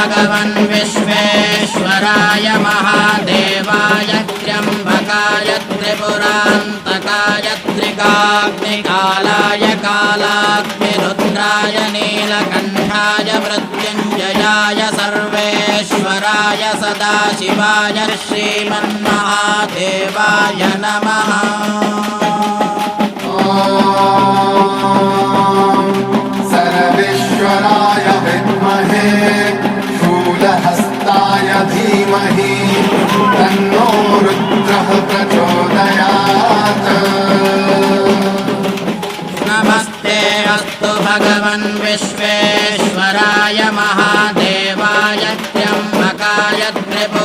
भगवन् विश्वेश्वराय महादेवाय त्र्यम्बकाय त्रिपुरान्तकाय त्रिकाग्निकालाय कालाग्निरुद्राय नीलकण्ठाय मृत्युञ्जयाय सर्वेश्वराय सदाशिवाय श्रीमन्महादेवाय नमः। सर्वेश्वराय विद्महे शूलहस्ताय धीमहि तन्नो रुद्रः प्रचोदयात्। नमस्ते अस्तु भगवन् विश्वेश्वराय महादेवाय त्र्यम्बकाय त्रिपुरान्तकाय